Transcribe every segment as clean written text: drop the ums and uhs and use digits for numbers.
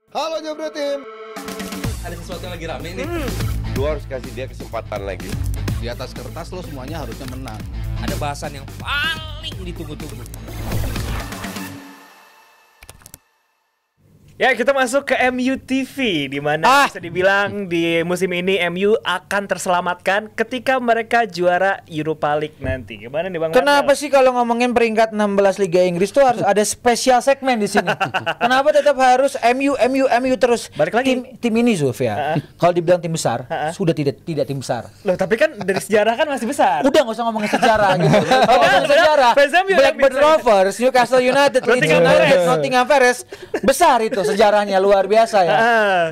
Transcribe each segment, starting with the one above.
Halo Jobro Tim. Ada sesuatu yang lagi rame nih. Lu harus kasih dia kesempatan lagi. Di atas kertas lo semuanya harusnya menang. Ada bahasan yang paling ditunggu-tunggu. Ya, kita masuk ke MU TV, di mana bisa dibilang di musim ini MU akan terselamatkan ketika mereka juara Europa League nanti. Gimana nih Bang? Kenapa sih kalau ngomongin peringkat 16 Liga Inggris tuh harus ada spesial segmen di sini? Kenapa tetap harus MU terus? Balik lagi. Tim ini Zuf ya. Kalau dibilang tim besar, sudah tidak tim besar. Loh, tapi kan dari sejarah kan masih besar. Udah nggak usah ngomongin sejarah gitu. Ngomongin sejarah. Blackburn Rovers, Newcastle United, Leeds United, Nottingham Forest, besar itu sejarahnya, luar biasa ya.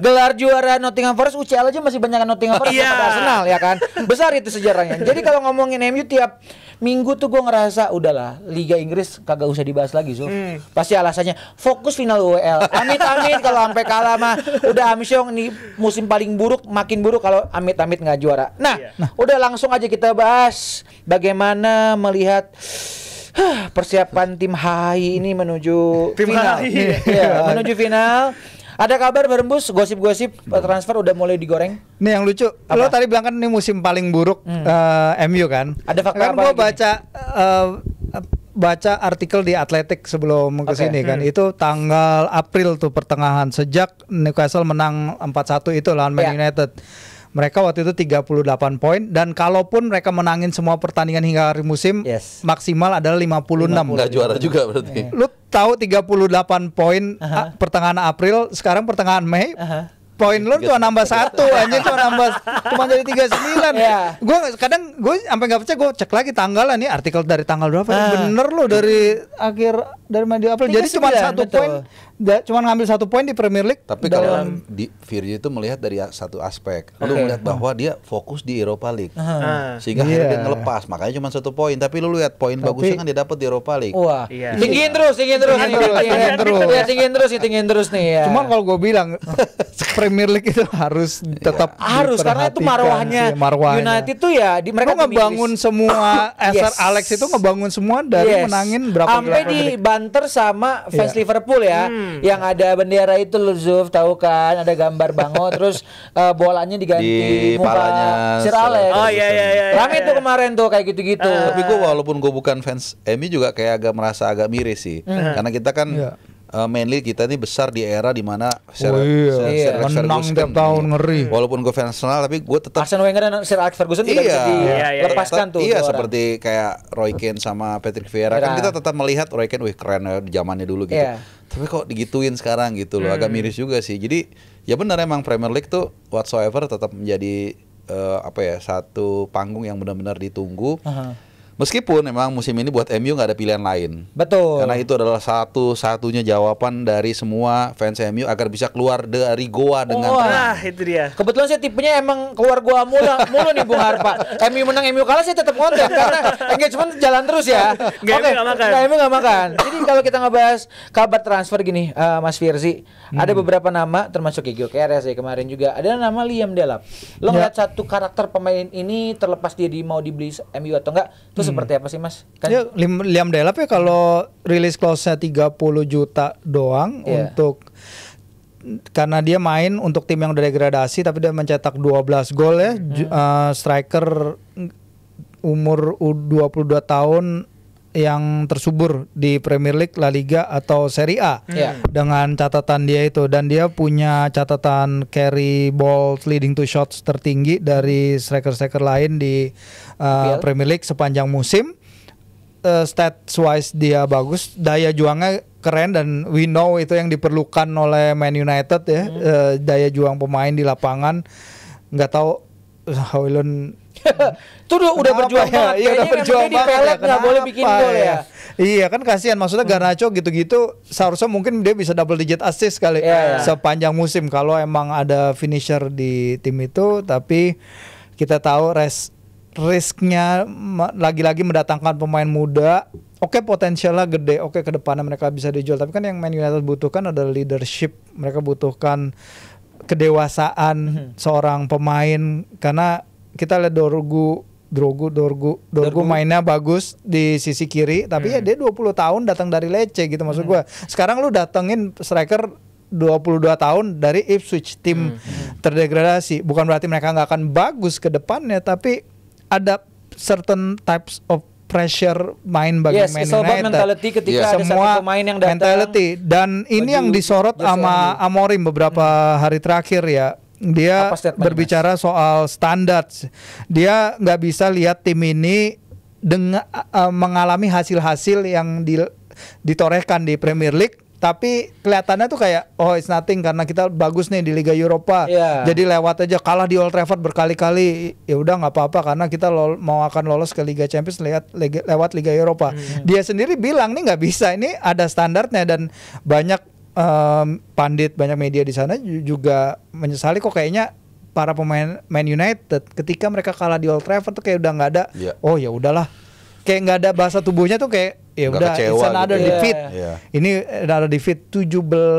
Gelar juara Nottingham Forest UCL aja masih banyak Nottingham Forest daripada Arsenal ya kan. Besar itu sejarahnya. Jadi kalau ngomongin MU tiap minggu tuh gue ngerasa udahlah Liga Inggris kagak usah dibahas lagi Zul. Pasti alasannya fokus final UEL. Amit-amit kalau sampai kalah mah udah amsyong nih, musim paling buruk, makin buruk kalau amit-amit nggak juara. Nah, udah langsung aja kita bahas bagaimana melihat persiapan tim HI ini menuju Tim final. HI. Ya, menuju final. Ada kabar berembus, gosip-gosip transfer udah mulai digoreng. Nih yang lucu, lo tadi bilang kan ini musim paling buruk MU kan? Ada fakta kan apa gue lagi baca artikel di Athletic sebelum kesini kan, itu tanggal April tuh pertengahan, sejak Newcastle menang 4-1 itu lawan Man United. Mereka waktu itu 38 poin, dan kalaupun mereka menangin semua pertandingan hingga akhir musim, maksimal adalah 56. Nggak juara juga berarti. Lu tahu 38 poin pertengahan April, sekarang pertengahan Mei, poin lu cuma nambah 1 anjing, cuma jadi 39. Gue sampai nggak percaya, gue cek lagi tanggal nih, artikel dari tanggal berapa, bener lo dari media April, jadi cuma 1 poin. Cuma ngambil 1 poin di Premier League. Tapi kalau di Virgil itu melihat dari satu aspek, lu melihat bahwa dia fokus di Europa League, sehingga akhirnya dia ngelepas, makanya cuma 1 poin. Tapi lu lihat poin bagusnya kan dia dapat di Europa League. Wah, tinggiin terus nih ya. Cuman kalau gue bilang Premier League itu harus tetap karena itu marwahnya United tuh ya, di mereka ngebangun semua. Sir Alex itu ngebangun semua dari menangin berapa sampai dibanter sama fans Liverpool ya. Yang ada bendera itu lu Zuf, tahu kan, ada gambar Bango terus bolanya diganti di muka palanya Sir Alex. Oh iya. Rame tuh kemarin tuh kayak gitu-gitu. Tapi gue walaupun gue bukan fans MU juga kayak agak merasa agak miris sih. Karena kita kan mainly kita ini besar di era dimana menang tiap tahun, ngeri. Walaupun gue fans Arsenal, tapi gue tetap Arsene Wenger dan Sir Alex Ferguson tidak bisa dilepaskan tuh. Iya, seperti kayak Roy Keane sama Patrick Vieira kan kita tetap melihat Roy Keane, wih keren ya di zamannya dulu gitu. Tapi kok digituin sekarang gitu loh, agak miris juga sih. Jadi ya benar emang Premier League tuh whatsoever tetap menjadi satu panggung yang benar-benar ditunggu. Meskipun memang musim ini buat MU nggak ada pilihan lain. Betul. Karena itu adalah satu-satunya jawaban dari semua fans MU agar bisa keluar dari goa dengan itu dia. Kebetulan saya tipenya emang keluar goa mulu nih Bung Harpa. MU menang MU kalah saya tetap konten karena engagement jalan terus ya. MU nggak makan. Jadi kalau kita ngebahas kabar transfer gini, Mas Firzi, ada beberapa nama termasuk Igor Keres ya kemarin juga. Ada nama Liam Delap. Lo ngeliat satu karakter pemain ini terlepas dia mau dibeli MU atau enggak, terus seperti apa sih Mas? Kan? Ya, Liam Delap ya kalau rilis clause-nya 30 juta doang untuk, karena dia main untuk tim yang udah degradasi tapi dia mencetak 12 gol ya. Striker umur 22 tahun yang tersubur di Premier League, La Liga atau Serie A dengan catatan dia itu, dan dia punya catatan carry ball leading to shots tertinggi dari striker-striker lain di Premier League sepanjang musim. Stats wise dia bagus, daya juangnya keren, dan we know itu yang diperlukan oleh Man United ya. Daya juang pemain di lapangan. Nggak tahu Højlund tuh udah berjuang banget. Iya, udah berjuang banget. Di pelet nggak boleh bikin gol ya. Iya kan kasihan, maksudnya Garnacho gitu-gitu seharusnya mungkin dia bisa double digit assist kali sepanjang musim kalau emang ada finisher di tim itu. Tapi kita tahu risknya lagi-lagi mendatangkan pemain muda. Oke, potensialnya gede, oke ke depannya mereka bisa dijual, tapi kan yang Man United butuhkan adalah leadership. Mereka butuhkan kedewasaan seorang pemain, karena kita lihat Dorgu mainnya bagus di sisi kiri, tapi ya dia 20 tahun datang dari Lecce gitu, maksud gua. Sekarang lu datengin striker 22 tahun dari Ipswich, tim terdegradasi. Bukan berarti mereka nggak akan bagus ke depannya, tapi ada certain types of pressure main bagi Man United. Mentality ketika ada satu pemain yang datang. Mentality. Dan ini yang disorot sama Amorim beberapa hari terakhir ya. Dia berbicara soal standar. Dia nggak bisa lihat tim ini dengan mengalami hasil-hasil yang ditorehkan di Premier League, tapi kelihatannya tuh kayak it's nothing karena kita bagus nih di Liga Eropa. Jadi lewat aja, kalah di Old Trafford berkali-kali, ya udah nggak apa-apa karena kita akan lolos ke Liga Champions lewat Liga Eropa. Dia sendiri bilang nih nggak bisa, ini ada standarnya, dan banyak pandit, banyak media di sana juga menyesali kok kayaknya para pemain Man United ketika mereka kalah di Old Trafford tuh kayak udah nggak ada, ya udahlah, kayak nggak ada bahasa tubuhnya tuh kayak ya udah, it's another defeat. Ini ada defeat 17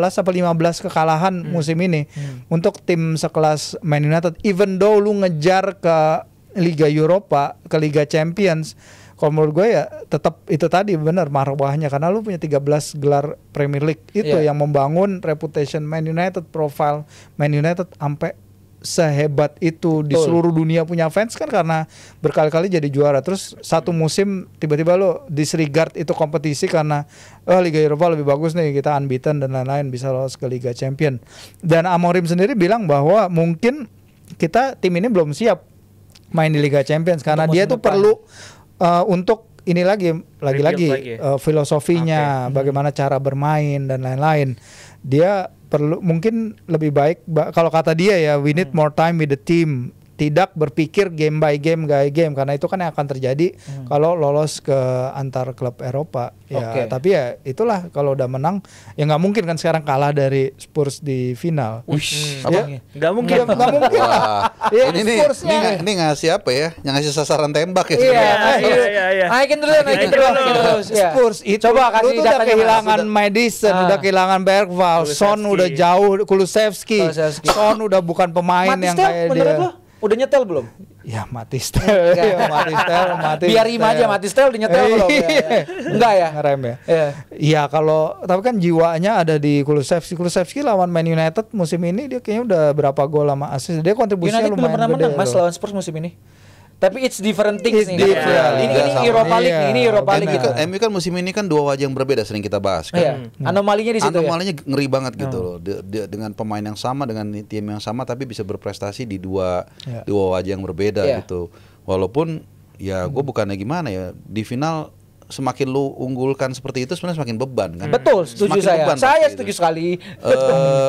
apa 15 kekalahan musim ini untuk tim sekelas Man United. Even though lu ngejar ke Liga Eropa, ke Liga Champions, kalau menurut gue ya tetap itu tadi benar marwahnya, karena lu punya 13 gelar Premier League itu yang membangun reputation Man United, profile Man United sampai sehebat itu di seluruh dunia punya fans kan karena berkali-kali jadi juara. Terus satu musim tiba-tiba lo disregard itu kompetisi karena Liga Eropa lebih bagus nih, kita unbeaten dan lain-lain, bisa lolos ke Liga Champion. Dan Amorim sendiri bilang bahwa mungkin tim ini belum siap main di Liga Champions karena dia tuh perlu untuk ini lagi filosofinya, bagaimana cara bermain dan lain-lain. Dia perlu mungkin lebih baik kalau kata dia ya, we need more time with the team, tidak berpikir game by game karena itu kan yang akan terjadi kalau lolos ke antar klub Eropa ya. Tapi ya itulah, kalau udah menang ya nggak mungkin kan sekarang kalah dari Spurs di final. Nggak mungkin lah. Ini ngasih apa ya, yang ngasih sasaran tembak ya. Naikin terus. Spurs itu coba kasih, udah kehilangan Madison, udah kehilangan Bergvall, Son udah jauh, Kulusevski. Son udah bukan pemain yang kayak dia. Udah nyetel belum? Ya mati setel. Biar Rima aja mati setel, udah nyetel belum? Enggak ya? Ngerem ya. Iya kalau, tapi kan jiwanya ada di Kulusevski. Kulusevski lawan Man United musim ini dia kayaknya udah berapa gol sama assist. Dia kontribusinya United lumayan belum pernah menang Mas lawan Spurs musim ini. Tapi it's different things nih. Ini Europa League gitu. MU kan musim ini kan dua wajah yang berbeda, sering kita bahas kan. Anomalinya di situ. Anomalinya ngeri banget gitu loh. Dengan pemain yang sama, dengan tim yang sama, tapi bisa berprestasi di dua wajah yang berbeda gitu. Walaupun ya gue bukannya gimana ya, di final semakin lu unggulkan seperti itu sebenarnya semakin beban kan. Betul, setuju saya. Saya setuju sekali.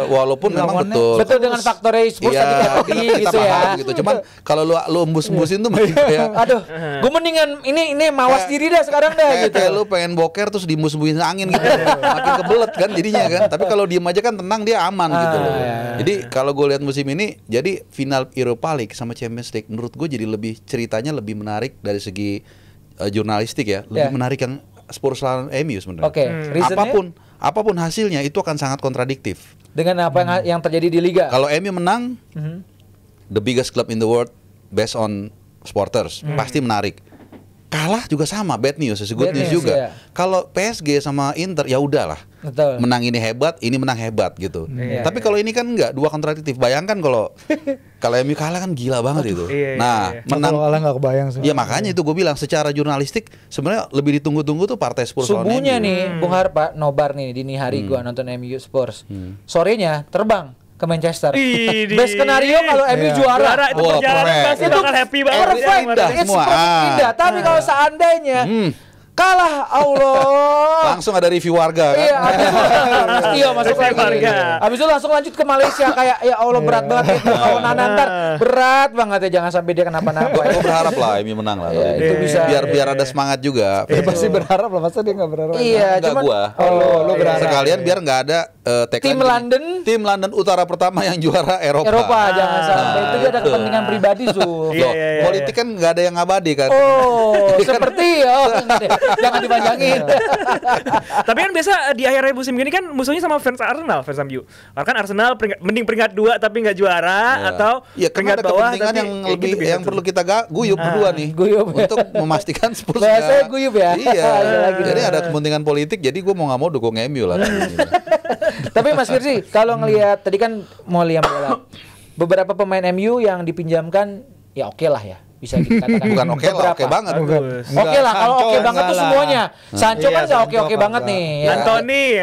Walaupun memang betul dengan faktor Spurs tadi gitu ya. Gitu. Cuman kalau lu embus-embusin tuh masih kayak aduh, gue mendingan ini mawas diri dah sekarang dah gitu. Kayak lu pengen boker terus diembus-embusin angin gitu. Makin kebelet kan jadinya kan. Tapi kalau diem aja kan tenang, dia aman gitu loh. Jadi kalau gue lihat musim ini, jadi final Europa League sama Champions League menurut gue jadi ceritanya lebih menarik dari segi jurnalistik ya, lebih menarik yang Spurs lawan MU sebenarnya. Apapun hasilnya itu akan sangat kontradiktif dengan apa yang terjadi di liga. Kalau MU menang, the biggest club in the world based on supporters, pasti menarik. Kalah juga sama, bad news, good news juga. Kalau PSG sama Inter ya udahlah. Menang ini hebat, ini menang hebat gitu. Tapi kalau ini kan enggak, dua kontradiktif. Bayangkan kalau MU kalah kan gila banget itu. Menang kalah nggak kebayang sih. Ya makanya itu gue bilang secara jurnalistik sebenarnya lebih ditunggu-tunggu tuh partai Spurs lawan MU. Subuhnya nih, Bung Harpa nobar nih dini hari gua nonton MU Spurs. Sorenya terbang ke Manchester. Best skenario kalau MU juara. Itu perjalanan pasti bakal happy banget. Perfect. It's indah. Tapi kalau seandainya kalah, Allah. Langsung ada review warga kan? Iya, masuk lagi. Habis itu langsung lanjut ke Malaysia kayak ya Allah berat banget itu. Kalau Nanantar berat banget ya, jangan sampai dia kenapa-napa. Gue berharap lah MU menang lah. Itu bisa. Biar ada semangat juga. Dia pasti berharap lah, masa dia nggak berharap? Iya, cuma gua. Lo berharap. Sekalian biar nggak ada tim London Utara pertama yang juara Eropa. Jangan sampai itu dia ada kepentingan pribadi tuh. Politik kan nggak ada yang abadi kan. Seperti Jangan dipanjangin. Tapi kan biasa di akhir musim gini kan musuhnya sama fans Arsenal, fans MU. Kan Arsenal mending peringkat 2 tapi nggak juara atau peringkat bawah tapi yang lebih gitu yang perlu kita guyup berdua nih. Guyup. Untuk memastikan Spurs. Bahasanya guyup ya. Iya. Jadi ada kepentingan politik, jadi gue mau nggak mau dukung MU lah. Tapi Mas Firzi, kalau ngelihat tadi kan mau lihat beberapa pemain MU yang dipinjamkan ya oke lah ya. Bisa dikatakan bukan oke lah, oke banget. Oke lah, kalau oke banget tuh semuanya. Sancho kan nggak oke banget nih.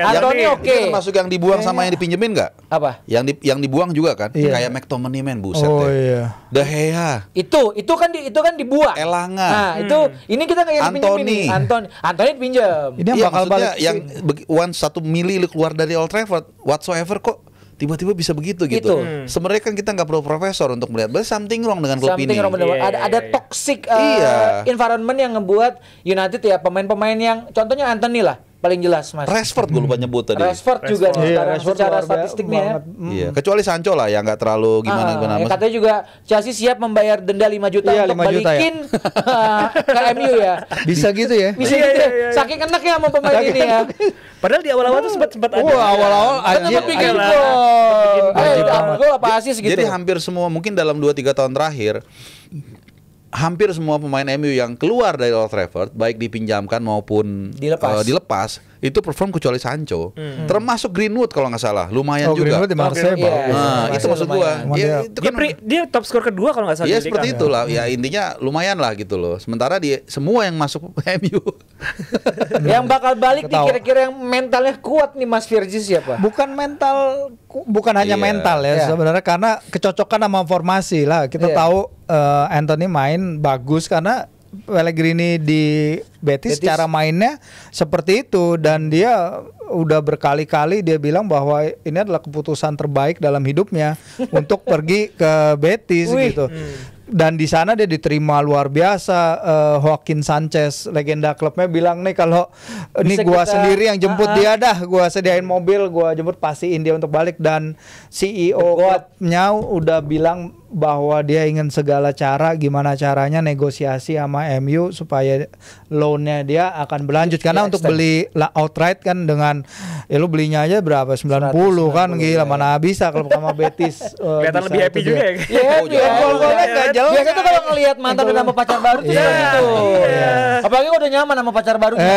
Antony oke. Termasuk yang dibuang sama yang dipinjemin nggak? Apa? Yang dibuang juga kan? Kayak McTominay men, buset deh. De Gea. Itu kan dibuang. Elanga. Nah, itu ini kita kayak dipinjemin. Antony dipinjam. Ini yang bakal balik yang 1 mili keluar dari Old Trafford whatsoever kok tiba-tiba bisa begitu gitu. Sebenarnya kan kita nggak perlu profesor untuk melihat bahwa something wrong dengan klub ini. Ada toxic environment yang ngebuat United ya, pemain-pemain yang contohnya Antony lah paling jelas Mas. Rashford gue lupa nyebut tadi. Rashford juga nih secara statistiknya. Iya, kecuali Sancho lah yang nggak terlalu gimana. Katanya juga Chelsea siap membayar denda 5 juta untuk balikin ke MU ya. Bisa gitu ya. Bisa gitu ya. Saking enaknya sama pemain ini ya. Padahal di awal-awal tuh sempat ada. Awal-awal aja bikin gol apa asis gitu. Jadi hampir semua mungkin dalam 2-3 tahun terakhir hampir semua pemain MU yang keluar dari Old Trafford baik dipinjamkan maupun dilepas itu perform kecuali Sancho. Termasuk Greenwood kalau nggak salah, lumayan juga. Greenwood di Marseille itu maksud gua. Dia top skor kedua kalau nggak salah. Iya seperti itulah. Ya intinya lumayan lah gitu loh. Sementara semua yang masuk MU yang bakal balik nih kira-kira yang mentalnya kuat nih Mas Firzi siapa? Bukan hanya mental ya sebenarnya, karena kecocokan sama formasi lah. Kita tahu Antony main bagus karena Pellegrini di Betis cara mainnya seperti itu, dan dia udah berkali-kali dia bilang bahwa ini adalah keputusan terbaik dalam hidupnya untuk pergi ke Betis gitu. Dan di sana dia diterima luar biasa. Joaquin Sanchez, legenda klubnya, bilang nih kalau ini gua sendiri yang jemput dia dah, gua sediain mobil, gua jemput, pastiin dia untuk balik. Dan CEO klubnya udah bilang bahwa dia ingin segala cara, gimana caranya negosiasi sama MU supaya loan-nya dia akan berlanjut. Karena untuk beli outright kan dengan lu belinya aja berapa, 90 kan, gila mana bisa kalau sama Betis. Kelihatan lebih happy juga ya. Iya, biasanya tuh kalau ngelihat mantan udah sama pacar baru tuh gitu. Apalagi udah nyaman sama pacar barunya.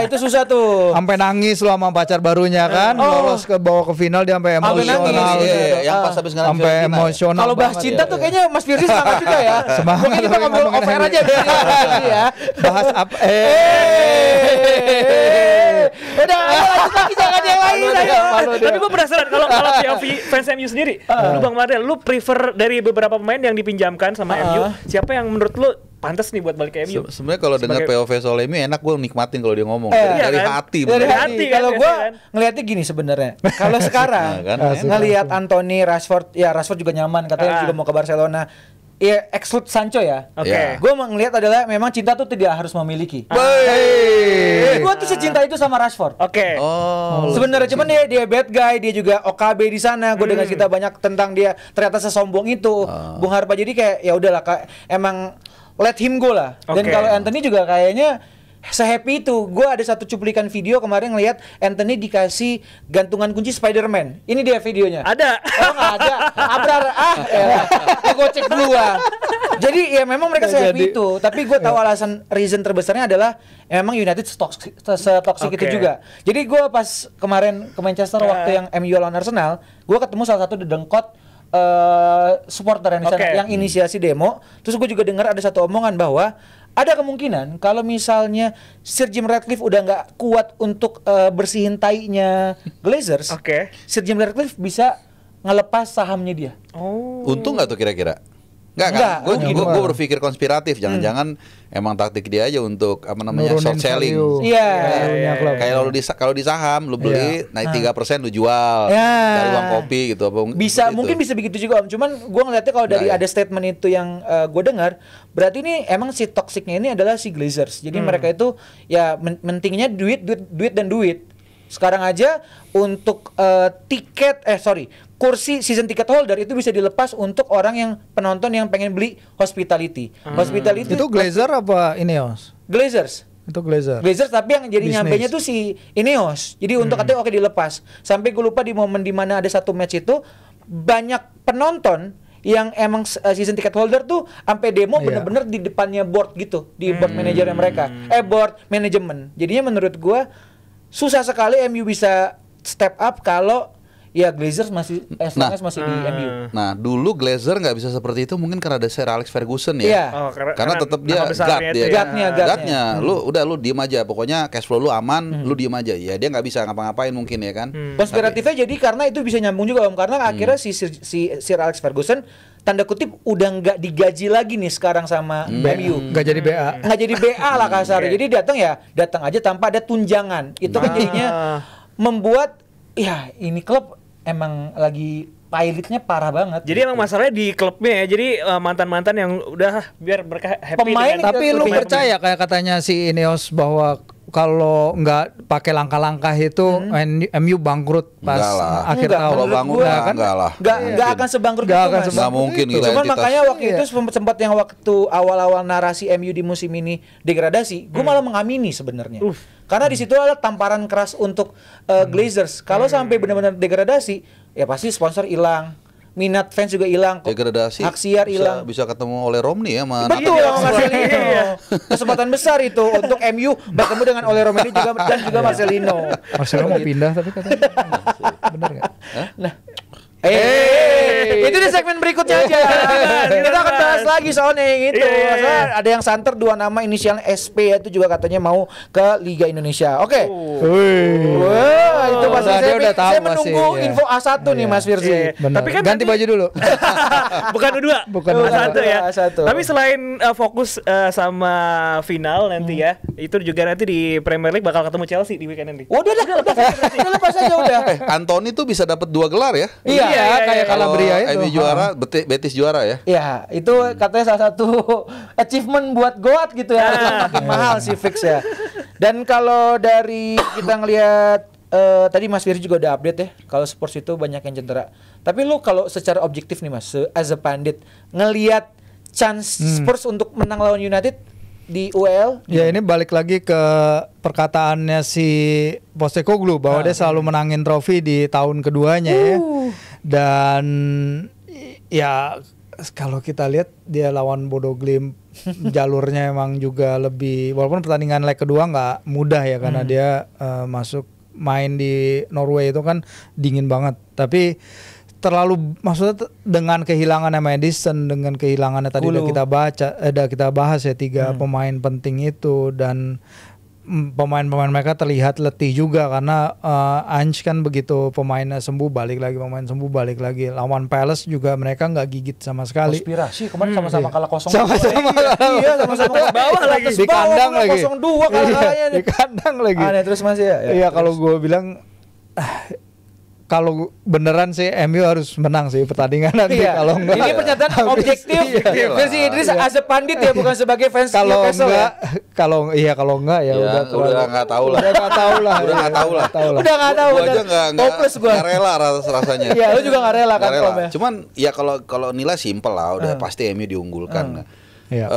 Itu susah tuh. Sampai nangis lu sama pacar barunya kan, lolos ke bawa ke final dia sampai emosional. Yang pas habis ngalamin sampai emosional. Kalau bahas cinta tuh kayaknya Mas Firzi semangat juga ya. Mungkin kita ngobrol off-air aja ya. Bahas apa? Udah, lanjut lagi, jangan yang lain. Tapi gue penasaran kalau POV fans MU sendiri, lu Bang Mardel, lu prefer dari beberapa pemain yang dipinjamkan sama MU, siapa yang menurut lu pantas nih buat balik ke MU? Sebenarnya kalau dengar POV soal MU enak, gue nikmatin kalau dia ngomong dari hati. Dari hati. Kalau gue ngelihatnya gini sebenarnya. Kalau sekarang ngelihat Antony, Rashford juga nyaman, katanya juga mau ke Barcelona. Ya, exclude Sancho ya. Gue ngelihat adalah memang cinta tuh tidak harus memiliki. Gue tuh secinta itu sama Rashford. Sebenarnya cuman dia bad guy, dia juga OKB di sana. Gue dengar cerita banyak tentang dia, ternyata sesombong itu. Bung Harpa, jadi kayak ya udahlah, emang let him go lah. Dan kalau Antony juga kayaknya se-happy itu. Gue ada satu cuplikan video kemarin ngelihat Antony dikasih gantungan kunci Spider-Man. Ini dia videonya. Ada. Oh nggak ada. Abrar. Gue cek dulu Jadi ya memang mereka se-happy itu. Tapi gue tahu reason terbesarnya adalah memang United se-toxic itu juga. Jadi gue pas kemarin ke Manchester waktu yang MU lawan Arsenal, gue ketemu salah satu dedengkot supporter yang di sana yang inisiasi demo. Terus gue juga dengar ada satu omongan bahwa ada kemungkinan kalau misalnya Sir Jim Ratcliffe udah nggak kuat untuk bersihin tainya Glazers, Sir Jim Ratcliffe bisa ngelepas sahamnya dia. Untung nggak tuh kira-kira? Enggak. Gue berpikir konspiratif. Jangan-jangan emang taktik dia aja untuk short selling. Iya. Kayak kalau di saham lu beli naik 3% lu jual. Dari uang kopi gitu. Bisa gitu. Mungkin bisa begitu juga Om. Cuman gue ngeliatnya kalau dari ada statement itu yang gue dengar, berarti ini emang si toksiknya ini adalah si Glazers. Jadi mereka itu ya mentingnya duit. Sekarang aja untuk kursi season ticket holder itu bisa dilepas untuk orang yang penonton yang pengen beli hospitality. Hospitality itu Glazer apa ini Os? Glazers. Itu Glazer. Glazer, tapi yang jadi Bisnis. nyampenya tuh si Ineos. Jadi untuk katanya oke dilepas. Sampai gue lupa di momen dimana ada satu match itu banyak penonton yang emang season ticket holder tuh sampai demo bener-bener di depannya board gitu, di board manajernya mereka. Board manajemen. Jadinya menurut gue susah sekali MU bisa step up kalau ya Glazers masih masih di MU. Nah, dulu Glazer nggak bisa seperti itu mungkin karena ada Sir Alex Ferguson ya. Iya. Karena tetap dia guard-nya. Lu diem aja, pokoknya cash flow lu aman, lu diem aja. Ya dia nggak bisa ngapa-ngapain mungkin ya kan. Konspiratifnya jadi karena itu bisa nyambung juga Om, karena akhirnya si Sir Alex Ferguson tanda kutip udah nggak digaji lagi nih sekarang sama MU. Nggak jadi BA. Nggak jadi BA lah kasarnya. Jadi datang aja tanpa ada tunjangan. Itu kan jadinya membuat ya ini klub emang lagi pilotnya parah banget. Jadi emang masalahnya di klubnya ya. Jadi mantan-mantan yang udah biar mereka happy Pemain dengan Tapi lu percaya kayak katanya si Ineos bahwa kalau nggak pakai langkah-langkah itu MU bangkrut pas akhir tahun. Kalau bangun enggak lah. Nggak akan sebangkrut itu, Mas. Nggak mungkin gitu. Cuman makanya waktu itu sempat yang waktu awal-awal narasi MU di musim ini degradasi, gue malah mengamini sebenarnya. Karena di situ ada tamparan keras untuk Glazers. Kalau sampai benar-benar degradasi, ya pasti sponsor hilang. Minat fans juga hilang, degradasi. Hak siar hilang. Bisa ketemu oleh Romney ya, Betul, Marcelino. Kesempatan besar itu untuk MU bertemu dengan Ole Romani dan juga Marcelino. Marcelino mau pindah tapi katanya. Benar enggak? Nah, itu di segmen berikutnya aja. Kita akan bahas lagi soalnya yang itu. Ada yang santer 2 nama inisial SP itu juga katanya mau ke Liga Indonesia. Oke. Wah, itu pasti saya menunggu info A1 nih Mas Firzi. Tapi kan ganti baju dulu. Bukan U2, Bukan A1 ya. A1. Tapi selain fokus sama final nanti ya, itu juga nanti di Premier League bakal ketemu Chelsea di weekend nanti. Udah lepas aja udah. Anthony tuh bisa dapat 2 gelar ya. Iya, kayak Calabria itu. MU juara, Betis juara ya. Ya, itu katanya salah satu achievement buat Goat gitu ya. Makin mahal sih fix ya. Dan kalau dari kita ngelihat tadi Mas Firzi juga udah update ya, kalau Spurs itu banyak yang cedera. Tapi lu kalau secara objektif nih Mas, as a pandit, ngelihat chance Spurs untuk menang lawan United di UEL? Ya ini balik lagi ke perkataannya si Postecoglou bahwa dia selalu menangin trofi di tahun keduanya ya. Dan ya kalau kita lihat dia lawan Bodo Glimt jalurnya emang juga lebih, walaupun pertandingan leg kedua nggak mudah ya karena dia masuk main di Norway itu kan dingin banget. Tapi terlalu, maksudnya dengan kehilangan Madison, dengan kehilangannya tadi udah kita bahas ya 3 pemain penting itu, dan pemain-pemain mereka terlihat letih juga karena Ange kan begitu pemainnya sembuh balik lagi, pemain sembuh balik lagi. Lawan Palace juga mereka nggak gigit sama sekali. Konspirasi kemarin sama-sama kalah 0-2. Iya, sama-sama bawah lagi. Di kandang lagi. 0-2 kalahnya. Di kandang lagi. Aneh terus Mas ya. Iya, kalau gue bilang kalau beneran sih MU harus menang sih pertandingan nanti. Kalau enggak, ini pernyataan objektif versi Idris as a pandit ya, bukan sebagai fans Newcastle. Kalau enggak ya udah nggak tahu lah. Udah nggak tahu. Udah nggak tahu. Gua aja nggak rela rasanya. Iya, lu juga nggak rela kan? Cuman ya kalau nilai simpel lah, udah pasti MU diunggulkan. Iya.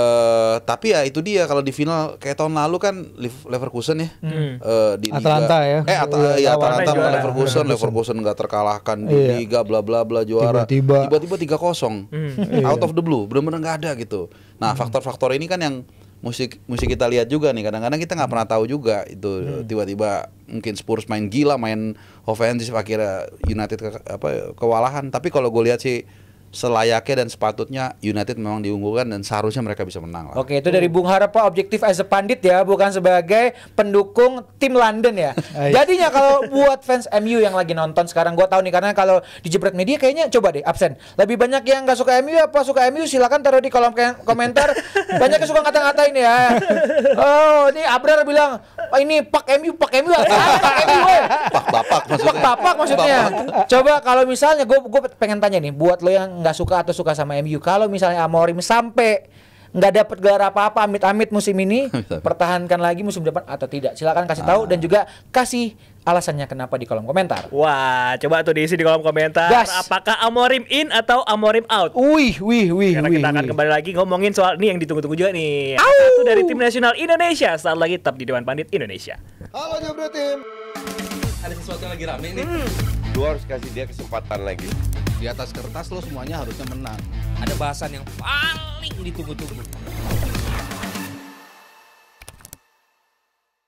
Tapi ya itu dia, kalau di final kayak tahun lalu kan Leverkusen ya di Liga, Atalanta ya. Atalanta sama Leverkusen nggak terkalahkan di Liga bla bla bla juara. Tiba-tiba 3-0 out of the blue, benar-benar nggak ada gitu. Nah faktor-faktor ini kan yang mesti kita lihat juga nih. Kadang-kadang kita nggak pernah tahu juga itu tiba-tiba mungkin Spurs main gila, main ofensif, akhirnya United kewalahan. Tapi kalau gue lihat sih selayaknya dan sepatutnya United memang diunggulkan dan seharusnya mereka bisa menang lah. Oke, itu dari Bung Harap Pak, objektif as a pandit ya, bukan sebagai pendukung tim London ya. Jadinya kalau buat fans MU yang lagi nonton sekarang, gue tahu nih karena kalau di Jebret Media kayaknya coba deh absen. Lebih banyak yang nggak suka MU apa suka MU, silakan taruh di kolom komentar. Banyak yang suka ngata-ngatain ya. Oh, ini Abrar bilang ini Pak MU. Pak MU. Pak Bapak maksudnya. Coba kalau misalnya gue pengen tanya nih buat lo yang nggak suka atau suka sama MU, kalau misalnya Amorim sampai nggak dapat gelar apa-apa amit-amit musim ini, pertahankan lagi musim depan atau tidak? Silakan kasih tahu dan juga kasih alasannya kenapa di kolom komentar. Wah, coba tuh diisi di kolom komentar. Apakah Amorim in atau Amorim out? Karena kita akan kembali lagi ngomongin soal ini yang ditunggu-tunggu juga nih. Satu dari tim nasional Indonesia saat lagi tetap di Dewan Pandit Indonesia. Halo Jobro Tim. Ada sesuatu yang lagi rame nih. Lu harus kasih dia kesempatan lagi. Di atas kertas lo semuanya harusnya menang. Ada bahasan yang paling ditunggu-tunggu.